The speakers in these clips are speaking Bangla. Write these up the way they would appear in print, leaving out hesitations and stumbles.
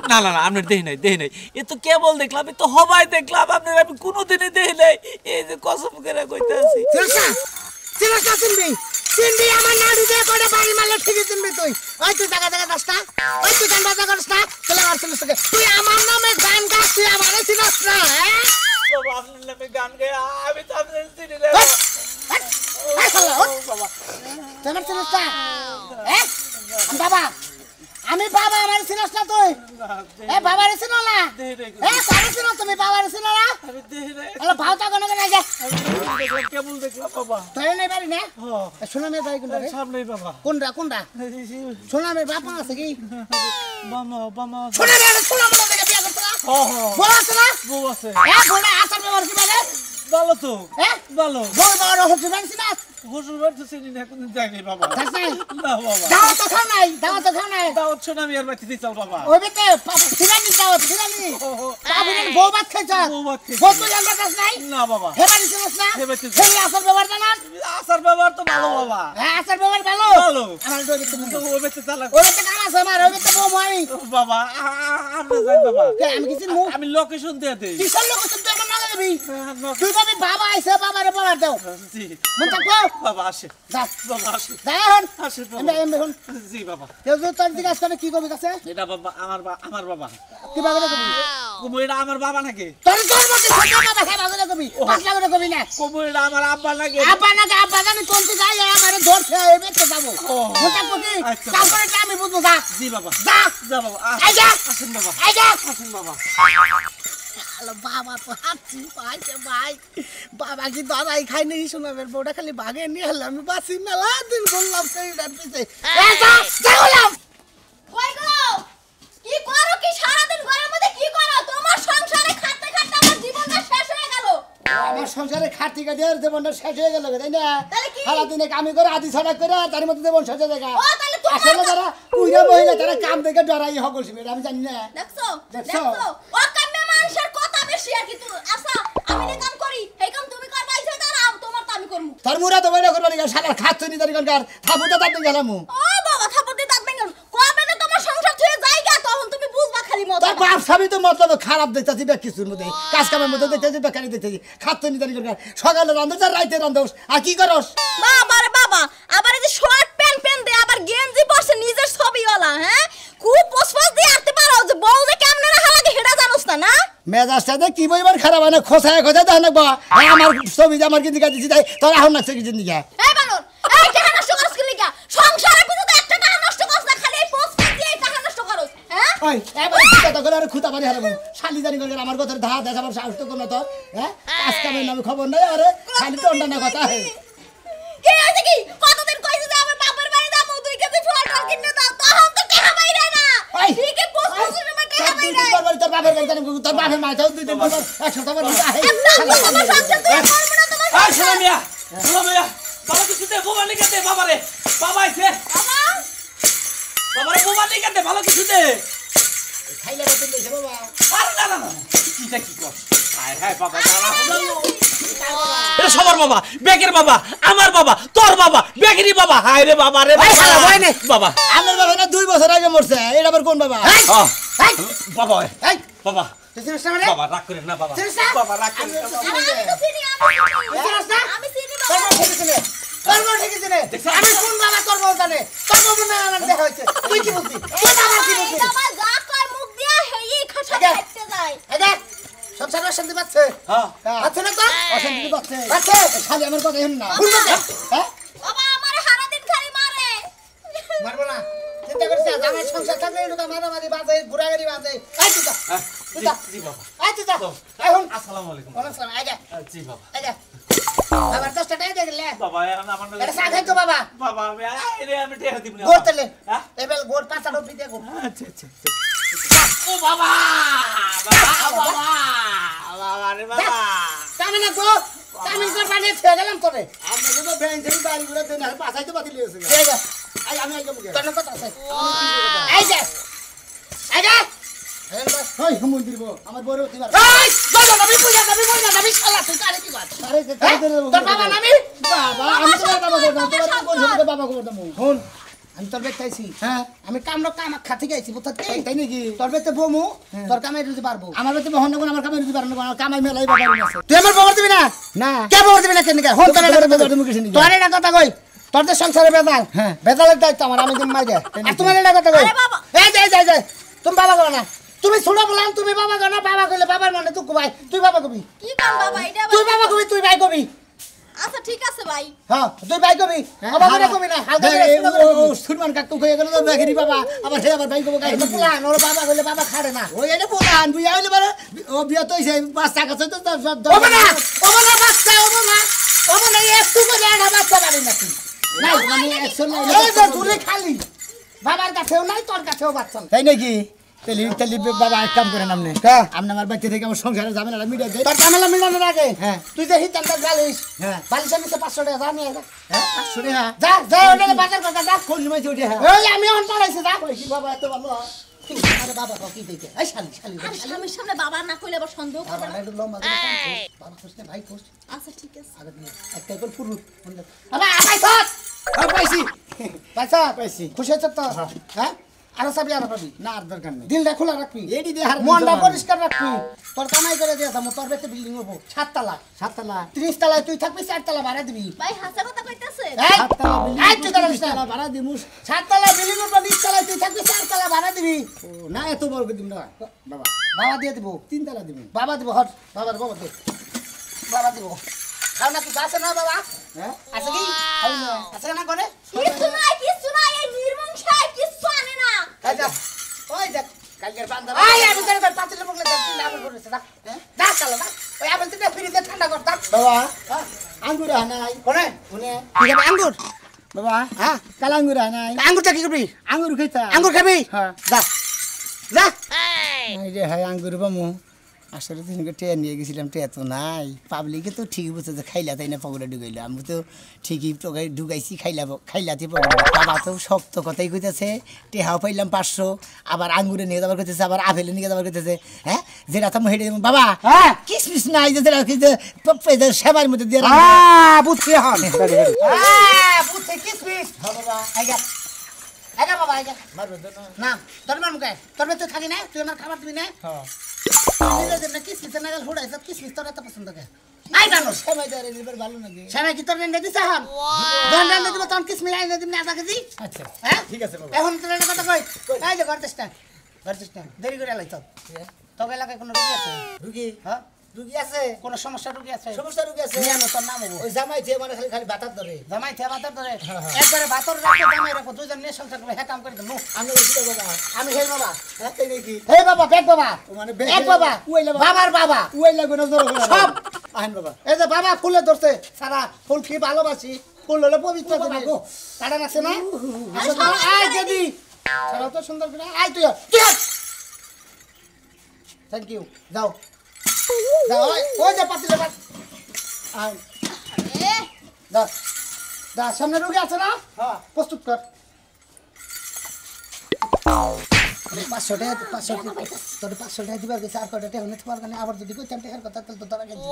না না না আপনার দেই নাই এ তো কেবল দেখলাম, এ তো হবাই দেখলাম, আপনার আমি কোনোদিনই দেই নাই। এই যে কসম করে কইতে আছি চিনবি আমার নাড়ু দিয়ে করে বাড়ি মারলে ঠিকই চিনবি তুই। ওই তুই জায়গা জায়গা যাস না, ওই তুই গান বাজনা করিস না, চলে আমার ছেলের সাথে তুই আমার নামে গান গাস, তুই আমারে চিনস না? হ্যাঁ বাবা আপনার নামে গান গায় আমি তো আপনার চিনি না বাবা। তোমার চিনস না? হ্যাঁ বাবা, আমি বাবা, আমার চিনস না তুই? এ বাবারে চিনো না? এ কারে চিনো তুমি? বাবারে চিনো না? আমি দেই নাই। আলো ভাওতা কোন না যা কেবল দেখলাম বাবা। তুই নাই বাড়ি না? শোনা মে ভাই কোনটা রে? সামনেই বাবা। কোনটা শোনা মে বাবা আছে কি? বাবা শোনা মে দেখে বিয়া করছ না? বউ আছে না? বউ আছে। এ বউটা আসার ব্যবহার কি বলে? ভালো তো। হ্যাঁ ভালো। বউ বড় হচ্ছে বানছি না? হুজুর বাড়ি তো চিনি না, কোনদিন যাইনি বাবা। যাস নাই? না বাবা। দাও তো খাও নাই। দাওয়াত শোনা আমি আর বাড়িতে দিই চল বাবা। ওই বেতে ফিরানি দাওয়াত ফিরানি। তাবিনের বউ ভাত খাইছ? বউ তো জানবা যাস নাই? না বাবা। হে বাড়ি চিনস না? সেই আসার ব্যবহার জানাস? আসার ব্যবহার তো ভালো বাবা। হ্যাঁ আসার ব্যবহার ভালো। আমার ওই বেতে ওই বেতে চালা। ওই বেতে কাম আছে আমার, ওই বেতে বউ মই। বাবা আপনি যান বাবা। আমি কি চিনমু? আমি লোকেশন দিয়ে দেই। কিসের লোকেশন তুই আমার না দেবি? তুই কবি বাবা আইছে, বাবারে বলার দাও। জি মন থাকবো? বাবা আসে। যা বাবা আসে। যা এখন। আসে বাবা। আমি এখন। জি বাবা। কেউ যদি তোর দিকে আসবে কি কবি কাছে? এটা বাবা আমার বাবা। কি বাগরে কবি? কবু এটা আমার বাবা নাকি? তোর মধ্যে ছোট বাবা খাই বাগরে কবি। পাগলা করে কবি না। কবু এটা আমার আব্বা নাকি? আব্বা নাকি আব্বা জানি কোন তুই যাই আমারে ধরছে এই বেতে যাবো। মন থাকবো কি? তারপরে আমি বুঝবো যা। জি বাবা। যা বাবা। আইজা আসেন বাবা। আইজা আসেন বাবা। হ্যালো বাবা তো হাঁটছি পাইছে ভাই। বাবা কি দাদাই খাই নেই শোনাবের বউটা খালি বাগে নিয়ে এলাম। আমি বাসি মেলা দিন বললাম সেইটার পিছে। যাওলাম কই গো? কি করো? কি সারা দিন ঘরের মধ্যে কি করো? তোমার সংসারে খাটতে খাটতে আমার জীবনটা শেষ হয়ে গেল। আমার সংসারে খাটি কাটি আর জীবনটা শেষ হয়ে গেল তাই না? তাহলে কি? সারা দিনে কামি করে আদি ছড়া করে তার মধ্যে জীবন শেষ হয়ে যায়। ও তাহলে তোমার আসলে যারা কুইরা মহিলা তারা কাম দেখে ডরাই হগল শিবে আমি জানি না। দেখছো? দেখছো? ও কামে মানুষের কথা বেশি আর কি তুই আচ্ছা আমি যে কাম করি এই কাম তুমি করবা ইচ্ছা করো তোমার তো আমি করব। তোর মুরা তো বইরা করবানি শালা খাচ্ছ নি তার কার থাপুটা তাতে গেলাম। ও বাবা থাপড় দিয়ে দাঁত ভেঙে কবে যে তোমার সংসার ছুঁয়ে যায়গা তখন তুমি বুঝবা খালি মত। তোর বাপ স্বামী তো মতলব খারাপ দেখতাছি বা কিছুর মধ্যে কাজ কামের মধ্যে দেখতাছি বেকারি দেখতাছি খাচ্ছ নি তার কার সকালে রান্ধছ আর রাইতে রান্ধছ আর কি করস? বাবা রে বাবা আবার এই যে শর্ট প্যান্ট দে আবার গেঞ্জি পরছে নিজের ছবিওয়ালা হ্যাঁ খুব পোস্টপাস দিয়ে আনতে পারো যে বউ যে কেমনে রাখা লাগে হেডা জানোস না? মেজাজটাতে কি বইবার খারাপ হয় না খোসায় খোসায় দেখ না আমার ছবি আমার কি দিকা দিছি তাই তোর এখন লাগছে কি জিন্দিগা? এই বানর এই টাকা নষ্ট করছ কি লিগা? সংসারে পিছু তো একটা টাকা নষ্ট করছ না খালি এই পোস্টপাস দিয়ে টাকা নষ্ট করছ হ্যাঁ? ওই এবারে কথা করে আর খুঁতা বাড়ি হারাবো শালি জানি করে আমার কথার ধা দেখ আমার সাহস তো কোন তোর হ্যাঁ কাজ কামের নামে খবর নাই আরে খালি টন্ডা না কথা হে কে আছে কি কতদিন কইছে যে আমার বাপের বাড়ি যাবো 2 কেজি ফল টল কিনে দাও তখন তো টাকা বাইরে না ঠিক আছে পোস্টপাসের সময় টাকা বাইরে তোর বাপের কাছে তোর বাপের মাথাও 2 দিন পর 100 টাকা দিতে আহে এই শোনো মিয়া বাবা কিছু দে বাবা লিখে দে বাবারে বাবা আইছে বাবারে বাবা লিখে দে ভালো কিছু দে খাইলে বাতিল দিছে বাবা আরে না কিটা কি কর আয় হায় বাবা দাঁড়া হলো এটা সবার বাবা বেকের বাবা আমার বাবা তোর বাবা বেকেরই বাবা হায় রে বাবা রে শালা ভয় নেই বাবা আমার বাবা না 2 বছর আগে মরছে এটা আবার কোন বাবা? বাবা এই বাবা চিনিস না মানে বাবা রাগ করেন না বাবা চিনিস না? বাবা রাগ করেন না বাবা। আমি তো চিনি চিনিস না? আমি চিনি তোর বাবা বউ ঠিক আছে তোর বউ ঠিক আছে আমি কোন বাবা তোর বউ জানে তোর বউ না আমার দেখা হয়েছে তুই কি বলছিস তুই বাবা কি বলছিস? বাবা যা কয় মুখ দিয়া হেই খাসা খাইতে যায় এই দেখ সংসারে শান্তি পাচ্ছে হ্যাঁ আছে না তো অশান্তি পাচ্ছে পাচ্ছে খালি আমার কথা শুন না শুনবে হ্যাঁ বাবা আমারে সারা দিন খালি মারে মারবো না চিন্তা করিস না আমার সংসার থাকলে এটা মারামারি বাজে ঘোরাঘুরি বাজে আই তুই জি বাবা আই তুই এখন আসসালামু আলাইকুম ওয়ালাইকুম আসসালাম আই যা জি বাবা আই যা বাবার 10 টাকা দিয়ে গেলে বাবা আমার না এটা চা খাইতো বাবা বাবা আমি টেহা দিব না গোড় তেলে হ্যাঁ এবেল গোড় 5 রুপি দিয়ে গোড় আচ্ছা আচ্ছা ও বাবা বাবা বাবা বাবা রে বাবা কামিনা গো কামিন কর পানি খেয়ে গেলাম তোরে আমরা তো ব্যাংক থেকে বাড়ি গুলো দেন আর পাছাইতে বাতিল হয়েছে এই যা আই আমি আইকে মুখে তোর কথা আছে এই যা এই যা ওই মন্দির গো আমার বড় দিবার এই বাবা নবী পূজা নবী শালা তুই কারে কি বাত আরে তোর বাবা নামি বাবা আমি তো বাবা করতাম তোর তো বলছিস বাবা করতাম শুন আমি তোর বেট খাইছি হ্যাঁ আমি কামড় কাম খাতে গাইছি বুঝতে তাই নাকি তোর বেতে বমু তোর কামাই দিতে পারবো আমার বেতে বহন না আমার কামাই দিতে পারবো না আমার কামাই মেলাই বাবা আছে তুই আমার খবর দিবি না না কে খবর দিবি না কেন কে হন তোর তোর মুখে শুনি তোর এটা কথা কই তোর তো সংসারে বেদাল হ্যাঁ। বেদালের দায়িত্ব আমার আমি দিন মাইরে আর তোমার এটা কথা কই আরে বাবা। এই যাই তুমি বাবা কো না তুমি ছোট বললাম তুমি বাবা কো না বাবা কইলে বাবার মানে তুই কই তুই বাবা কবি কি কাম বাবা এটা তুই বাবা কবি তুই ভাই কবি আচ্ছা ঠিক আছে ভাই হ্যাঁ তুই ভাই কবি বাবা করে কবি না হালকা করে শুনো করে কবি। সুরমান কাকু কই গেল তো বেগরি বাবা আবার হে আবার ভাই কবো গাই এটা প্লান ওর বাবা কইলে বাবা খাড়ে না ওই এটা বলান বুইয়া হইলে বারে ও বিয়া তো হইছে পাঁচ টাকা তো ওবে না বাচ্চা ওবে না একটু করে একটা বাচ্চা পারি না তুই নাই মানে 100 নাই এই যে ঝুলি খালি বাবার কাছেও নাই তোর কাছেও বাচ্চা নাই। তাই নাকি তেলি বাবা এক কাম করেন আপনি হ্যাঁ। আপনি আমার বাচ্চা থেকে আমার সংসারে যাবেন আর মিডিয়া দেয় তোর ঝামেলা মিলানোর আগে হ্যাঁ। তুই যে হিতানটা জ্বালিস হ্যাঁ। বালিশের নিচে 500 টাকা যা নিয়ে যা হ্যাঁ শুনে হ্যাঁ যা ওটা বাজার করতে যা কোন সময় চলে হ্যাঁ ওই আমি অন্টালাইছি যা কি বাবা এত ভালো আরে বাবা কি দিতে এই শালি আর স্বামীর সামনে বাবা না কইলে আবার সন্দেহ করবে না একটু লম্বা করে কাম কর। বাবা খুশতে ভাই খুশ আচ্ছা ঠিক আছে আগে দিয়ে একটা করে ফুরু বাবা আপাই থাক পাইছি পয়সা পাইছি। খুশি হচ্ছে তো হ্যাঁ আরো সাবি আর পাবি না আর দরকার নেই দিলটা খোলা রাখবি এডি দিয়ে হার মনটা পরিষ্কার রাখবি তোর কামাই করে দিয়ে যাবো তোর বেতে বিল্ডিং হবো 7 তলা 7 তলা 30 তলায় তুই থাকবি 4 তলা ভাড়া দিবি ভাই হাসা কথা কইতাছে এই 7 তলা এই তুই দাঁড়াস না। ভাড়া দিমুস 7 তলা বিল্ডিং হবো 20 তলায় তুই থাকবি 4 তলা ভাড়া দিবি ও না এত বড় দিম না বাবা বাবা দিয়ে দিব 3 তলা দিবেন বাবা দিব হট বাবা দে বাবা দিব খাও না কি আছে না বাবা হ্যাঁ আছে কি খাও না আছে না করে কিছু নাই এই নির্মংসায় কিছু আনে না এই যা ওই দেখ কালকের বান্দা এই আমি করে পাতিলে বকলে দেখ তুই নাম করেছে না যা চলো না ওই আপেল তুই ফ্রিজে ঠান্ডা কর দাও বাবা আঙ্গুর নাই কোনে কোনে তুই খাবি আঙ্গুর বাবা হ্যাঁ কাল আঙ্গুর নাই আঙ্গুরটা কি করবি আঙ্গুর খাইতা আঙ্গুর খাবি হ্যাঁ যা যা এই যে হ্যাঁ আঙ্গুর বামু আসলে দিনকে ট্রেন নিয়ে গেছিলাম ট্রেন তো নাই পাবলিকে তো ঠিকই বুঝতে যে খাইলা তাই না পকড়ে ঢুকাইলো আমি তো ঠিকই ঢুকাইছি খাইলাতে পকড়ে বাবা তো শক্ত কথাই কইতেছে টেহাও পাইলাম 500 আবার আঙ্গুরে নিয়ে যাবার করতেছে আবার আপেলে নিয়ে যাবার করতেছে হ্যাঁ যেটা তো হেঁটে বাবা হ্যাঁ কিসমিস নাই যে যেটা সেবার মধ্যে দিয়ে বুঝছি হন বুঝছি কিসমিস বাবা আইগা আইগা বাবা আইগা মারবে তো না না তোর মার মুখে তোর তুই থাকি না তুই আমার খাবার দিবি না হ্যাঁ কিসমিস না গেল হুড়াইছ কিসমিস তোর এত পছন্দ কে আই জানো সেমাই দেয় নিবার ভালো নাকি সেমাই কি তোর রেন্ডে দিছ হন দন রেন্ডে দিব তখন কিসমিস আইনে দিবি না আধা কেজি আচ্ছা হ্যাঁ ঠিক আছে বাবা এখন তোর একটা কথা কই এই যে করতেছ না দেরি করে লাইছ তোকে এলাকায় কোনো রুগী আছে রুগী হ্যাঁ রুগী আছে কোনো সমস্যা রুগী আছে সমস্যা রুগী আছে নিয়ে আনো তোর নাম হবো ওই জামাই যে মানে খালি বাতার ধরে জামাই থে ভাতর ধরে একবারে ভাতর রাখো জামাই রাখো দুইজন নিয়ে সংসার করে হ্যাঁ কাম করে দেবো আমি বলছি বাবা আমি হেই বাবা হ্যাঁ তাই নাকি হে বাবা বেগ বাবা ও মানে এক বাবা উইলা বাবা বাবার বাবা উই লাগবে না জোর করে সব। আহেন বাবা এই যে বাবা ফুলে ধরছে সারা ফুল কি ভালোবাসি ফুল হলে পবিত্র জিনিস কাটা আছে না আয় দিদি সারা তো সুন্দর করে আয় তুই থ্যাংক ইউ যাও যাও ওই যে পাতিলে পাত আয় এ যা যা সামনে রুগী আছে না হ্যাঁ প্রস্তুত কর 500 টাকা তোর 500 টাকা দিবার গেছে আর কয়টা টাকা নিতে পারবে না আবার যদি কইতাম টাকার কথা তাহলে তো ধরা গেছে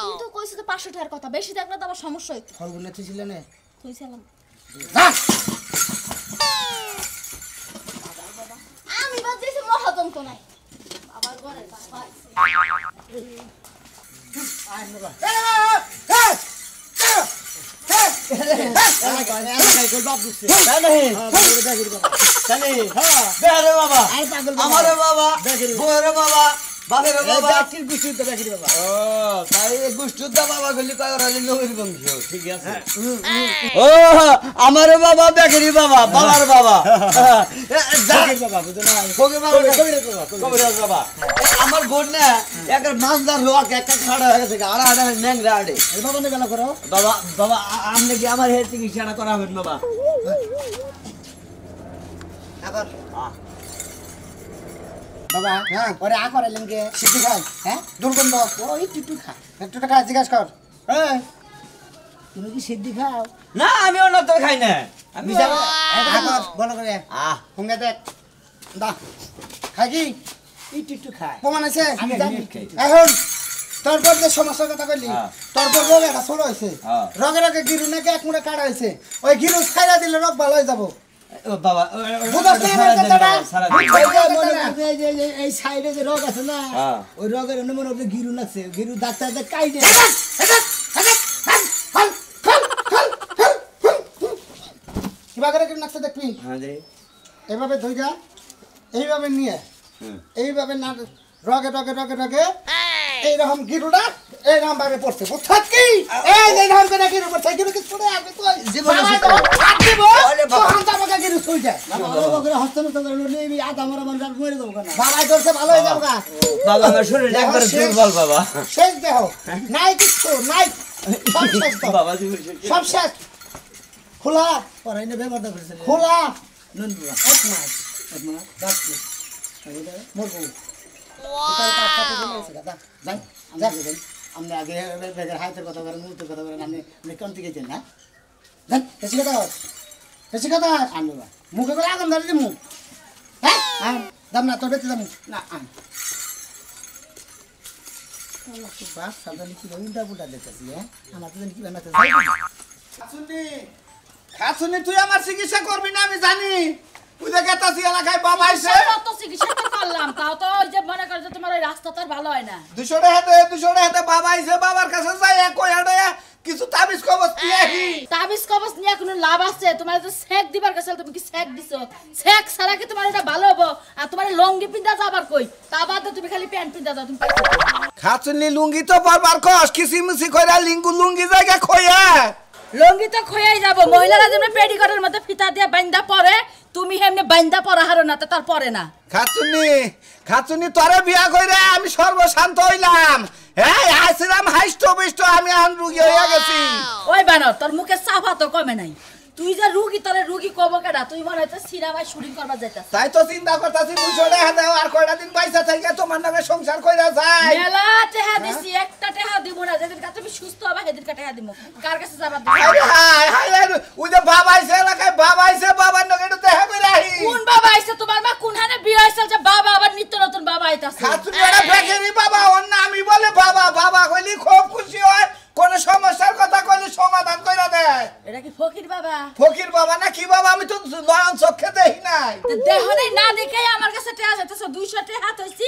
তুই তো কইছিস তো 500 টাকার কথা বেশি থাকলে তো আবার সমস্যা হইতো ফলগুলো তুই ছিলে না কইছিলাম যা আমি বাজেছি মহাজন তো নাই আবার ঘরে বাবা বাপ দিচ্ছে জানি বেহারে বাবা আই পাগল আমারে বাবা বউরে বাবা বাপের বাবা কি গুষ্টি তো বেগিরি বাবা ও তাই গুষ্টির দা বাবা গলি কয় রাজি নবীর বংশ ঠিক আছে ও আমার বাবা বেগিরি বাবা বাবার বাবা বেগিরি বাবা বুঝো না ফকির বাবা কবিরাজ বাবা কবিরাজ বাবা আমার গোড না একটা মাছদার লোক একটা খাড়া হয়ে গেছে আড়া আড়া ন্যাংরা আড়ে এই বাবা নে গেল করো বাবা বাবা আপনি কি আমার হেলথ চিকিৎসাটা করাবেন বাবা আবার বাবা হ্যাঁ ওরে আ করাইলেন কে সিদ্ধি খাই হ্যাঁ দুর্গন্ধ ওই একটু খা একটু টাকা জিজ্ঞাসা কর হ্যাঁ তুমি কি সিদ্ধি খাও না আমি অন্য তো খাই না আমি বিজা আগর বলো করে আহ হুঙ্গে দেখ দা খাই কি একটু খাই প্রমাণ আছে আমি জানি খাই। এখন তারপর যে সমস্যার কথা কইলি হ্যাঁ। তারপর রোগ একটা ছোট হয়েছে হ্যাঁ। রগে রগে গিরু নাকি এক মুড়ে কাটা হয়েছে ওই গিরু খাইরা দিলে রোগ ভালো হয়ে যাবো ও বাবা বুঝছ না আমার কথাটা? সারা ওই যে মনে করছে এই সাইডে যে রোগ আছে না হ্যাঁ। ওই রোগের অন্য মনে হচ্ছে গিরু লাগছে গিরু ডাক্তারদের কাইডে কিবা করে গিরু লাগছে দেখবি হ্যাঁ রে এইভাবে ধইরা এইভাবে নিয়ে এইভাবে না রগে রগে রগে রগে এইরকম গিরুটা এইরকম ভাবে পড়ছে বুঝছস কি এই যে এইরকম করে গিরু পড়ছে গিরু কি ছুড়ে আসবে তো জীবনে বাবা ছুটে। যখন হাত দিব ওরে বাবা। তখন তো আমাকে গিরু ছুঁই যায় বাবা করে হস্তনস্ত করে লইলে এই আধা মরা মানুষ আর মরে যাবো না বাবা ধরছে ভালো হয়ে যাবো গা বাবা আমার শরীর একবার দুর্বল বাবা শেষ দেহ নাই কিছু নাই সব শেষ তো। বাবা জীবন শেষ। সব শেষ খোলা পরে এনে ব্যবহার করেছে খোলা নুন বুড়া এক মাস ডাক্তার মরবো তার কাছে চলে গেছে দাদা যাই যাই আপনি আগে বেগের হাতের কথা বলেন মুহূর্তের কথা বলেন আপনি কোন থেকে গেছেন না যান বেশি কথা আনবো মুখে করে আগাম ধরে মুখ হ্যাঁ আন দাম না তোর বেঁচে যাবো না আন বাস সাবধানে কি উল্টা পুল্টা দেখতেছি হ্যাঁ আমার তো জানি কি বানাতে খাসুনি তুই আমার চিকিৎসা করবি না আমি জানি তুই দেখে তাসি এলাকায় বাবা আইছে কত চিকিৎসা তো করলাম তাও তো ওই যে মনে করে যে তোমার ওই রাস্তা তো আর ভালো হয় না 200 টাকা বাবা আইছে বাবার কাছে যাই কই আড়ে কিছু তাবিজ কবজ দিয়েহি তাবিজ কবজ নিয়ে কোনো লাভ আছে তোমার তো সেক দিবার কাছে তুমি কি সেক দিছো সেক ছাড়া কি তোমার এটা ভালো হবো আর তোমার লঙ্গি পিন্দা যাবার কই তা বাদে তুমি খালি প্যান্ট পিন্দা যাও তুমি পাইছো খাসুনি লুঙ্গি তো বারবার কস কিসিমিসি কইরা লুঙ্গি জায়গা খইয়া লঙ্গি তো খয়াই যাব মহিলারা যেমন পেডিকটের মধ্যে ফিতা দিয়ে বাইন্দা পরে তুমি হেমনে বাইন্দা পরা হারো না তার পরে না খাচুনি তোরে বিয়া কইরা আমি সর্বশান্ত হইলাম হ্যাঁ আসিলাম হাইস্ট বিষ্ট আমি আন রুগী হইয়া গেছি ওই বানর তোর মুখে সাফা তো কমে নাই তুই যে রুগী তোরে রুগী কব কেডা তুই মনে হচ্ছে সিনেমায় শুটিং করবা যাইতাস তাই তো চিন্তা করতাছি 200 টাকা দাও আর কয়টা দিন পয়সা থেকে তোমার নামে সংসার কইরা যায় মেলা টেহা দিছি একটা টেহা দিব না যেদিন কাছে তুমি সুস্থ হবা সেদিন টেহা দিব কার কাছে যাবা আরে হাই হাই ওই যে বাবা আইছে এলাকায় বাবা আইছে বাবার নামে একটু দেখা কইরা আহি কোন বাবা আইছে তোমার মা কোন হানে বিয়ে হইছে যে বাবা আবার নিত্য নতুন বাবা আইতাছে খাচুনি এরা ফেকেনি বাবা ওর নামই বলে বাবা বাবা কইলি খুব খুশি হয় কোন সমস্যার কথা কইলি সমাধান কইরা দেয় এটা কি ফকির বাবা ফকির বাবা না কি বাবা আমি তো নয়ন চোখে দেখি নাই তো দেহ নেই না দেখেই আমার কাছে টেহা যাইতেছে 200 টেহা হইছি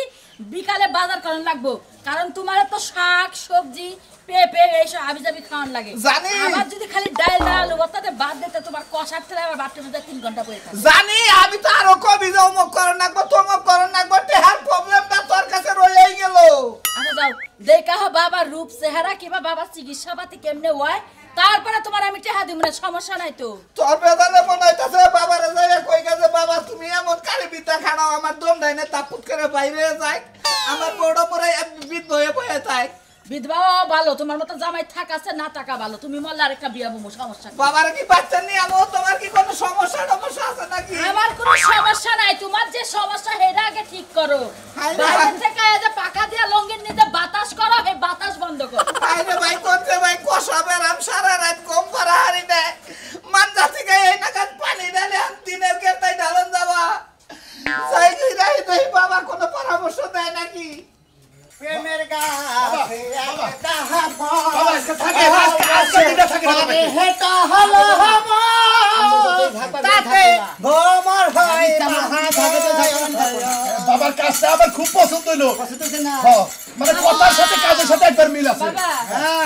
বিকালে বাজার করেন লাগবো কারণ তোমার তো শাক সবজি পেঁপে এইসব হাবিজাবি খাওয়ান লাগে জানি। আবার যদি খালি ডাল ডাল ওটাতে বাদ দিতে তোমার কষার তেলে আবার বাটতে মধ্যে 3 ঘন্টা পড়ে থাকে জানি আমি তো আরো কবি যে অমুক করন নাকবো তমুক করন নাকবো টেহার প্রবলেমটা তোর কাছে রয়েই গেল আচ্ছা যাও দেখা হো বাবার রূপ চেহারা কিবা বাবার চিকিৎসা পাতি কেমনে হয় তারপরে তোমার আমি টেহা দিব না সমস্যা নাই তো তোর বেদানে মনে হইতাছে বাবারে যাইয়া কই গেছে বাবা তুমি এমন কারি বিতা খানাও আমার দম ডাইনে তাপুত করে বাইরে যায় আমার বড় পরে বিদ হয়ে বয়ে যায় বিধবা ভালো তোমার মতো জামাই থাকাছে না টাকা ভালো তুমি মল্লা আরেকটা বিয়া বমু সমস্যা কি? বাবার কি বাচ্চা নিয়ে আমো তোমার কি কোনো সমস্যা আছে নাকি আমার কোনো সমস্যা নাই তোমার যে সমস্যা হেডা আগে ঠিক করো হায় রে বাইরে হায়। থেকে এই যে পাকা দিয়া লঙ্গির নিতে বাতাস করো হে বাতাস বন্ধ করো আইরে ভাই কোনছে ভাই কষাবে রাম সারা রাত কম করা হারি দে মান যাচ্ছে গায় এই নাগাদ পানি ঢালে আর দিনের কেতাই ঢালন যাবা যাই গই রাই দেই বাবা কোনো পরামর্শ দেয় নাকি প্রেমের গাছে একটা বাবা আজকে থাকে আজকে দিনটা থাকে না বাবা। হেটা হলো তাতে ভ্রমর হয় বাবার কাজটা আমার খুব পছন্দ হলো মানে কথার সাথে কাজের সাথে একবার মিল আছে বাবা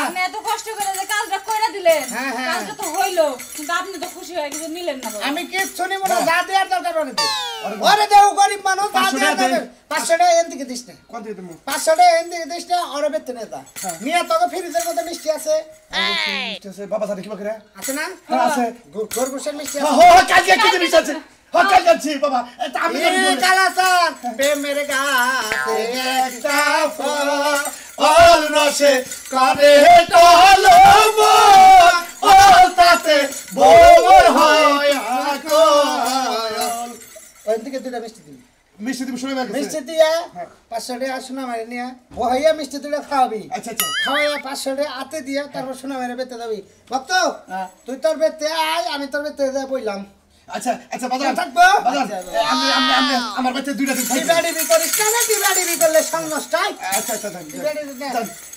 আমি এত কষ্ট করে যে কাজটা কইরা দিলাম বললেন হ্যাঁ, হ্যাঁ। কালকে তো হইলো কিন্তু আপনি তো খুশি হয়ে গেছেন নিলেন না বাবা। আমি কিচ্ছু নিব না, যা দেওয়ার দরকার ওরে দেও গরিব মানুষ, যা দেওয়ার দরকার 500 টাকা এন থেকে দিস না, 500 টাকা এন থেকে দিস না, ওরে বেতে নেতা মিয়া তোকে ফ্রিজের মধ্যে মিষ্টি আছে বাবা সাথে কি করে আছে না? আছে খরগোশের মিষ্টি হ্যাঁ আছে। কালকে কি জিনিস আছে হ্যাঁ কাল যাচ্ছি বাবা এটা আমি কালাসান প্রেমের গাছে একটা ফল অল রসে করে টলম অল তাতে বল হয় আকল ওই থেকে দুটা মিষ্টি দিবি, মিষ্টি তুমি শুনে গেছে মিষ্টি দিয়া 500 টাকা সোনা মারে নিয়ে বহাইয়া মিষ্টি দুটা খাওয়াবি, আচ্ছা আচ্ছা খাওয়াইয়া 500 টাকা হাতে দিয়া তারপর সোনা মারে বেতে যাবি। ভক্ত তুই তোর বেতে আয়, আমি তোর বেতে যা বইলাম আচ্ছা আচ্ছা বাজার থাকবো। বাজার আমি আমার বাড়িতে দুইটা দিন থাকবে ডিবাডিবি করিস না, ডিবাডিবি করলে সংনষ্ট হয়। আচ্ছা আচ্ছা থাক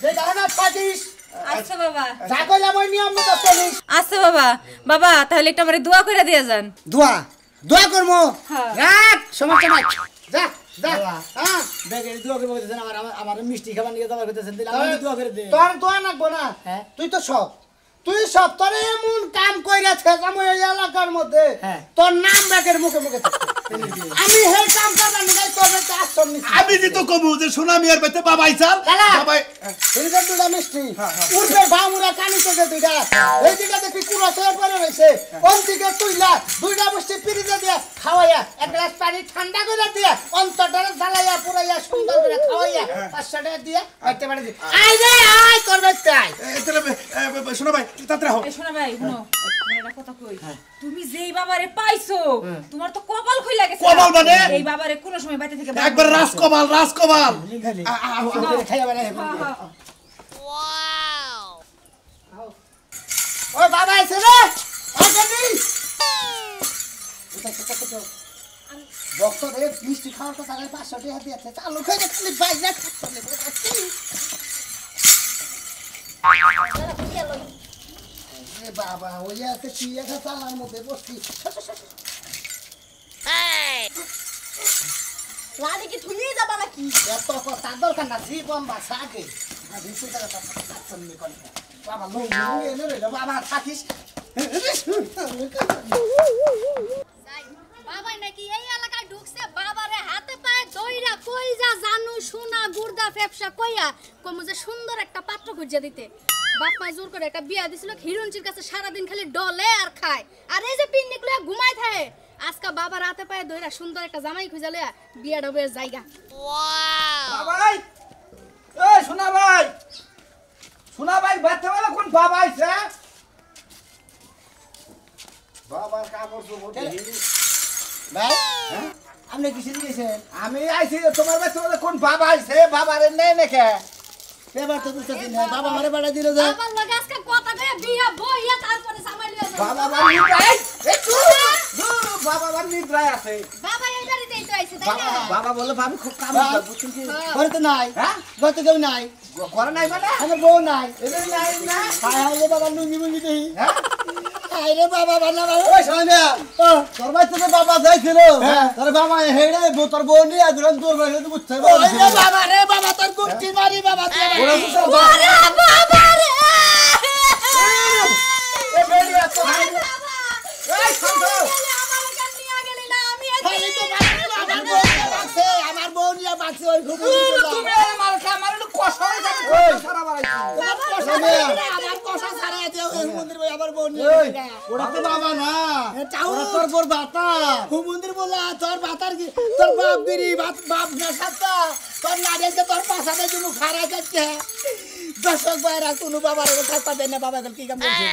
যে দাঁড়া থাকিস আচ্ছা বাবা যা কইলাম ওই নিয়ম মতো চলিস। আচ্ছা বাবা বাবা তাহলে একটা আমারে দোয়া করে দিয়ে যান। দোয়া দোয়া করবো, হ্যাঁ। রাখ সমস্যা নাই, যা যা। হ্যাঁ ব্যাগের দোয়া করে বলতেছেন আমার মিষ্টি খাবার নিয়ে যাওয়ার করতেছেন, দিলে আমি দোয়া করে দে। তোর দোয়া লাগবো না, হ্যাঁ। তুই সব তোর এমন কাম কইরাছে আমি এই এলাকার মধ্যে হ্যাঁ। তোর নাম ব্যাগের মুখে মুখে থাকে। আমি সেই কাম করবার নিগাই তোর বেতে আশ্রম নিছি। আমি দি তো কমু যে সোনামিয়ার বাড়িতে বাবাই চাল দাদা। বাবাই ফ্রিজের দুটা মিষ্টি উঠবে ভামুরা কানি চোখে দুইটা, এই দিকে দেখি কুড়া সয়ে পড়ে রয়েছে, কোন দিকে তুইলা দুইটা মিষ্টি ফ্রিজে দিয়া খাওয়াইয়া এক গ্লাস পানি ঠান্ডা করে দিয়া অন্তরটারে জ্বালাইয়া পুরাইয়া সুন্দর করে খাওয়াইয়া 500 টাকা দিয়া বাইতে পারে দি। আয় রে আয় তোর বেতে আয়। তাহলে শোনো ভাই তাড়াতাড়ি হও এই শোনা ভাই শুনো তোমার একটা কথা কই তুমি যেই বাবারে পাইছো তোমার তো কপাল খুইলা গেছে। কপাল মানে? এই বাবারে কোন সময় বাইতে থেকে একবার রাজকমাল খাইয়া বেড়াই ও বাবা এসে রে আয় জলদি। ভক্ত রে মিষ্টি খাওয়ার কথা 500 টাকা দিয়েছে, চালু করে খালি বাইরে খাচ্ছে। বাবা ওই আছে কি একটা চালার মধ্যে বসছি। রানী কি থুলিয়ে যাবা নাকি? এত কথা দরকার না, জি বম্বা সাগে বাবা লোক এনে রইল, বাবা থাকিস। বাবা নাকি এই এলাকায় ঢুকছে, বাবারে হাতে পায়ে দইরা কইরা জানু সোনা গুর্দা ফেপসা কইয়া কমু যে সুন্দর একটা পাত্র খুঁজে দিতে। বাপ মা জোর করে একটা বিয়া দিছিল, হিরুঞ্চির কাছে সারাদিন খালি ডলে আর খায়, আর এই যে পিন্নিগুলো ঘুমায় থাকে। আজকে বাবার হাতে পায়ে দইরা সুন্দর একটা জামাই খুঁজে লইয়া বিয়া ডবে জায়গা। বাবাই এই শোনা ভাই বাচ্চাবেলা কোন বাবা আইছে বাবার কাপড় চোপড় দেখি। ভাই হ্যাঁ? আপনি কিসে দিয়েছেন? আমি আইছি তোমার বাচ্চাবেলা কোন বাবা আইছে বাবারে নেই নাকি এবার তো বুঝতে না, বাবা মারে বাড়া দিল যে বাবার লগে আজকে কথা কইয়া বিয়া বইয়া তারপরে জামাই লইয়া যাবে। বাবা বার নিদ্রায় বাবা বার নিদ্রায় আছে বাবা এই বাড়িতেই তো আইছে তাই না? বাবা বলে ভাবি খুব কাম বুঝছেন কি ঘরে তো নাই, হ্যাঁ ঘরে তো কেউ নাই, করে নাই মানে আমার বউ নাই। এদের নাই না হায় হায় রে বাবা লুঙ্গি মুঙ্গি দেই, হ্যাঁ হায় রে বাবা বানা বাবা। ওই সামনে তোর বাড়িতে তো বাবা যাইছিল তোর বাবা হেড়ে তোর বউ নিয়ে একজন তোর বাড়িতে বুঝতে ওই রে বাবা রে বাবা তোর গুষ্টি মারি বাবা তুই আমার- ওরা তো সব ওরে বাবা রে! এ বেরি এত ভাই এই শান্ত আমারে কেন নিয়া গেলি না? আমি খালি তো আমার বউ নিয়ে বাঁচছে, আমার বউ নিয়ে বাঁচছে ওই খুব তুমি আমার আমার কষ্ট হয়ে যাবে সারা বাড়াইছি আমার কষা ছাড়াই আছে ওই মন্দির বই আমার বউ নিয়ে ওই, গেছে। ওরা তো বাবা না চাউ ওরা তোর বোর বাতা হুমন্দির বলা তোর বাতার কি তোর বাপ গিরি বাপ না সাতা তোর নারিয়াকে তোর পাশাতে জুমু খারাই যাচ্ছে দর্শক ভাইরা কোনো বাবার কথা পাবে না, বাবা কি কাম করছে